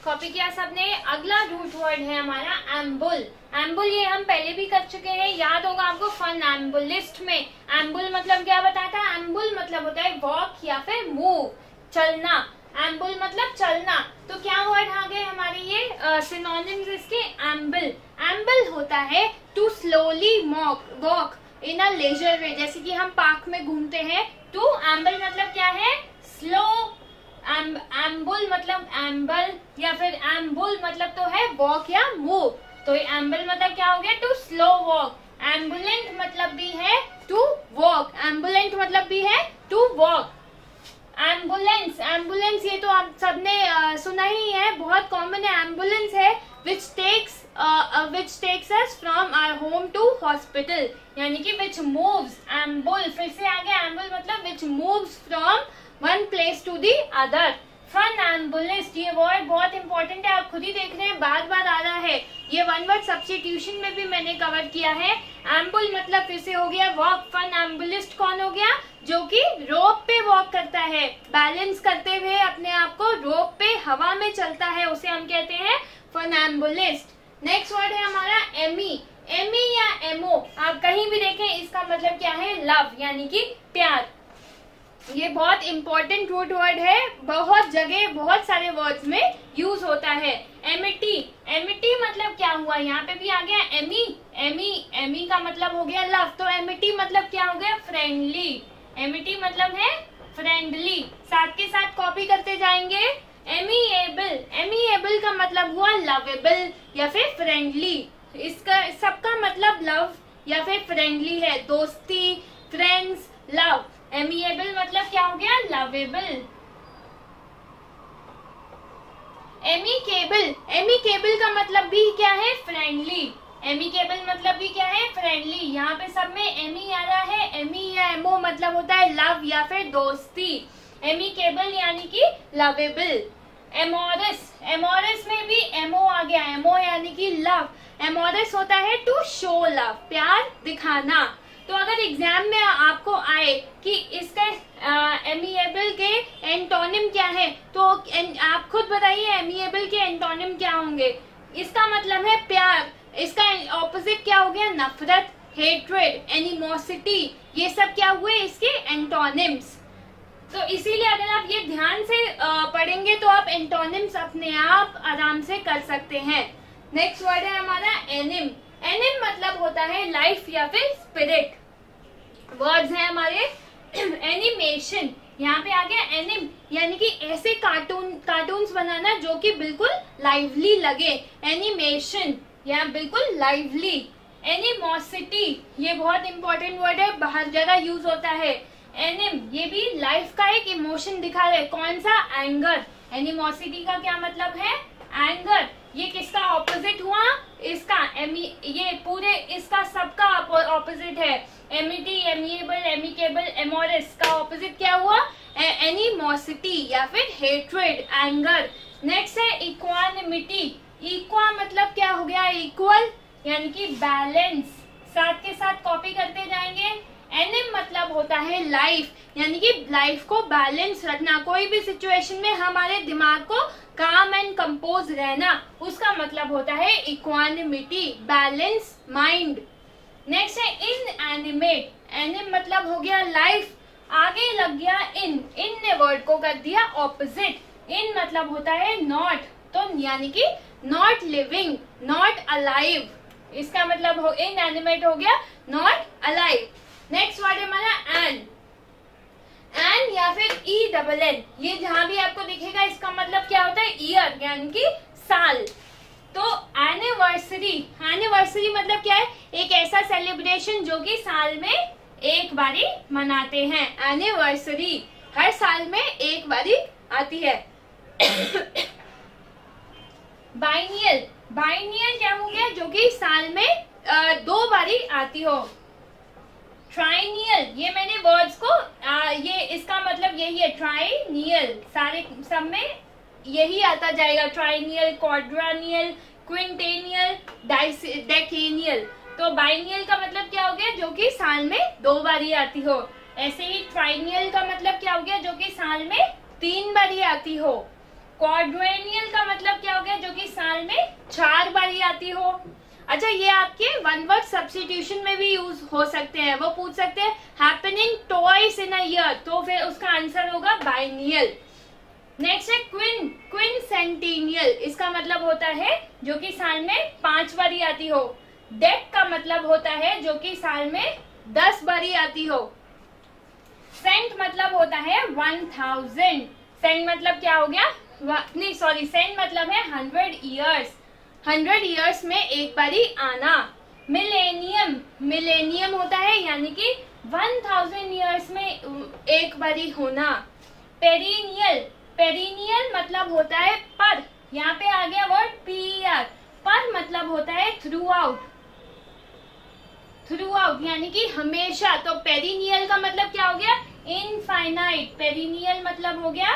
Copy किया सबने। अगला रूट वर्ड है हमारा एम्बुल। एम्बुल ये हम पहले भी कर चुके हैं, याद होगा आपको फन एम्बुलिस्ट में। एम्बुल मतलब क्या बताया था? एम्बुल मतलब होता है वॉक या फिर मूव, चलना। एम्बुल मतलब चलना। तो क्या वर्ड आ गए हमारे ये सिनोनिम्स इसके? एम्बल। एम्बल होता है to slowly walk in a leisure way, जैसे कि हम पार्क में घूमते हैं। टू एम्बल मतलब क्या है? स्लो। एम्बुल मतलब एम्बल या फिर एम्बुल मतलब तो है वॉक या मूव। तो एम्बल मतलब क्या हो गया? To slow walk. एम्बुलेंट मतलब भी है टू वॉक। एम्बुलेंट मतलब भी है टू वॉक। एम्बुलेंस, एम्बुलेंस ये तो आप सबने सुना ही है, बहुत कॉमन है। एम्बुलेंस है which takes us from our home to hospital, यानी कि which moves। एम्बुल फिर से आ गया, एम्बुल मतलब which moves from one place to the other। Funambulist ये वर्ड बहुत इंपॉर्टेंट है, आप खुद ही देख रहे हैं बार बार आ रहा है। ये वन वर्ड सब्स्टिट्यूशन में भी मैंने कवर किया है। एम्बुल मतलब फिर से हो गया वॉक। फन एम्बुलिस्ट कौन हो गया? जो कि रोप पे वॉक करता है, बैलेंस करते हुए अपने आप को रोप पे हवा में चलता है, उसे हम कहते हैं फन एम्बुलिस्ट। नेक्स्ट वर्ड है हमारा एमी। एमी या एमओ आप कहीं भी देखें, इसका मतलब क्या है? लव, यानी कि प्यार। ये बहुत इंपॉर्टेंट रूट वर्ड है, बहुत जगह बहुत सारे वर्ड्स में यूज होता है। एमिटी, एमिटी मतलब क्या हुआ? यहाँ पे भी आ गया एमी। एमी, एमी का मतलब हो गया लव, तो एमिटी मतलब क्या हो गया? फ्रेंडली। एमिटी मतलब है फ्रेंडली। साथ के साथ कॉपी करते जाएंगे। एमीएबल, एमीएबल का मतलब हुआ लवेबल या फिर फ्रेंडली। इसका सबका मतलब लव या फिर फ्रेंडली है, दोस्ती, फ्रेंड्स, लव। एमीएबल मतलब क्या हो गया? लवेबल। एमिकेबल, एमिकेबल का मतलब भी क्या है? फ्रेंडली। एमिकेबल मतलब भी क्या है? फ्रेंडली। यहाँ पे सब में एमी आ रहा है। एमी या एमओ मतलब होता है लव या फिर दोस्ती। एमिकेबल यानी कि लवेबल। एमोरस, एमोरस में भी एमओ आ गया, एमओ यानी कि लव। एमोरस होता है टू शो लव, प्यार दिखाना। तो अगर एग्जाम में आपको आए कि इसका एमिएबल के एंटोनिम क्या है, तो आप खुद बताइए एमिएबल के एंटोनिम क्या होंगे? इसका मतलब है प्यार, इसका ऑपोजिट क्या हो गया? नफरत, हेट्रेड, एनिमोसिटी। ये सब क्या हुए इसके एंटोनिम्स। तो इसीलिए अगर आप ये ध्यान से पढ़ेंगे तो आप एंटोनिम्स अपने आप आराम से कर सकते हैं। नेक्स्ट वर्ड है हमारा एनिम। एनिम मतलब होता है लाइफ या फिर स्पिरिट। वर्ड्स हैं हमारे एनिमेशन, यहाँ पे आ गया एनिम, यानी कि ऐसे कार्टून्स बनाना जो कि बिल्कुल लाइवली लगे। एनिमेशन या बिल्कुल लाइवली। एनिमोसिटी ये बहुत इंपॉर्टेंट वर्ड है, हर जगह यूज होता है। एनिम ये भी लाइफ का एक इमोशन दिखा रहे, कौन सा? एंगर। एनिमोसिटी का क्या मतलब है? एंगर। ये किसका ऑपोजिट हुआ? इसका ये पूरे इसका सबका ऑपोजिट है। एमिटी, एमिएबल, एमिकेबल, एमोरस का ऑपोजिट क्या हुआ? एनिमोसिटी या फिर हेट्रेड, एंगर। नेक्स्ट है इक्वानिमिटी। इक्वा मतलब क्या हो गया? इक्वल यानी कि बैलेंस। साथ के साथ कॉपी करते जाएंगे। एनिम मतलब होता है लाइफ, यानी कि लाइफ को बैलेंस रखना, कोई भी सिचुएशन में हमारे दिमाग को काम एंड कंपोज रहना, उसका मतलब होता है इक्वानिमिटी, बैलेंस माइंड। नेक्स्ट है इनएनिमेट। एनिम मतलब हो गया लाइफ, आगे लग गया इन ने वर्ड को कर दिया ऑपोजिट। इन मतलब होता है नॉट, तो यानी कि नॉट लिविंग, नॉट अलाइव। इसका मतलब इनएनिमेट हो गया नॉट अलाइव। नेक्स्ट वर्ड है हमारा एन। एन या फिर ई डबल एन, ये जहां भी आपको दिखेगा इसका मतलब क्या होता है? ईयर यानी कि साल। तो एनिवर्सरी, एनिवर्सरी मतलब क्या है? एक ऐसा सेलिब्रेशन जो कि साल में एक बारी मनाते हैं। एनिवर्सरी हर साल में एक बारी आती है। बाइनियल, बाइनियल क्या हो गया? जो कि साल में 2 बारी आती हो। ट्राइनियल, ये मैंने वर्ड्स को ये इसका मतलब यही है, ट्राइनियल, सारे सब में यही आता जाएगा। ट्राइनियल, क्वाड्रानियल, क्विंटेनियल, डेकेनियल। तो बाइनियल का मतलब क्या हो गया? जो कि साल में 2 बारी आती हो। ऐसे ही ट्राइनियल का मतलब क्या हो गया? जो कि साल में 3 बारी आती हो। क्वाड्रेनियल का मतलब क्या हो गया, जो कि साल में 4 बार आती हो। अच्छा, ये आपके वन वर्ड सब्स्टिट्यूशन में भी यूज हो सकते हैं। वो पूछ सकते हैं happening twice in a year, तो फिर उसका आंसर होगा बाइनियल। नेक्स्ट है क्विन, क्विनसेंटेनियल, इसका मतलब होता है जो कि साल में 5 बारी आती हो। डेक का मतलब होता है जो कि साल में 10 बारी आती हो। सेंट मतलब होता है 1000। सेंट मतलब क्या हो गया, नहीं सॉरी, सेंट मतलब है 100 ईयर्स, 100 ईयर्स में एक बारी आना। मिलेनियम, मिलेनियम होता है यानी कि 1000 ईयर्स में एक बारी होना। पेरिनियल, पेरिनियल मतलब होता है पर, यहाँ पे आ गया वर्ड पीआर, पर मतलब होता है थ्रू आउट, थ्रू आउट यानी कि हमेशा। तो पेरिनियल का मतलब क्या हो गया, इनफाइनाइट, पेरिनियल मतलब हो गया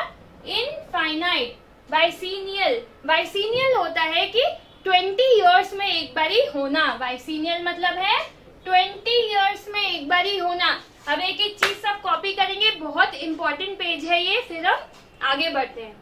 इनफाइनाइट। बाइसिनियल, बाइसिनियल होता है कि 20 ईयर्स में एक बारी होना। बाइसिनियल मतलब है 20 ईयर्स में एक बारी होना। अब एक एक चीज सब कॉपी करेंगे, बहुत इंपॉर्टेंट पेज है ये, फिर हम आगे बढ़ते हैं।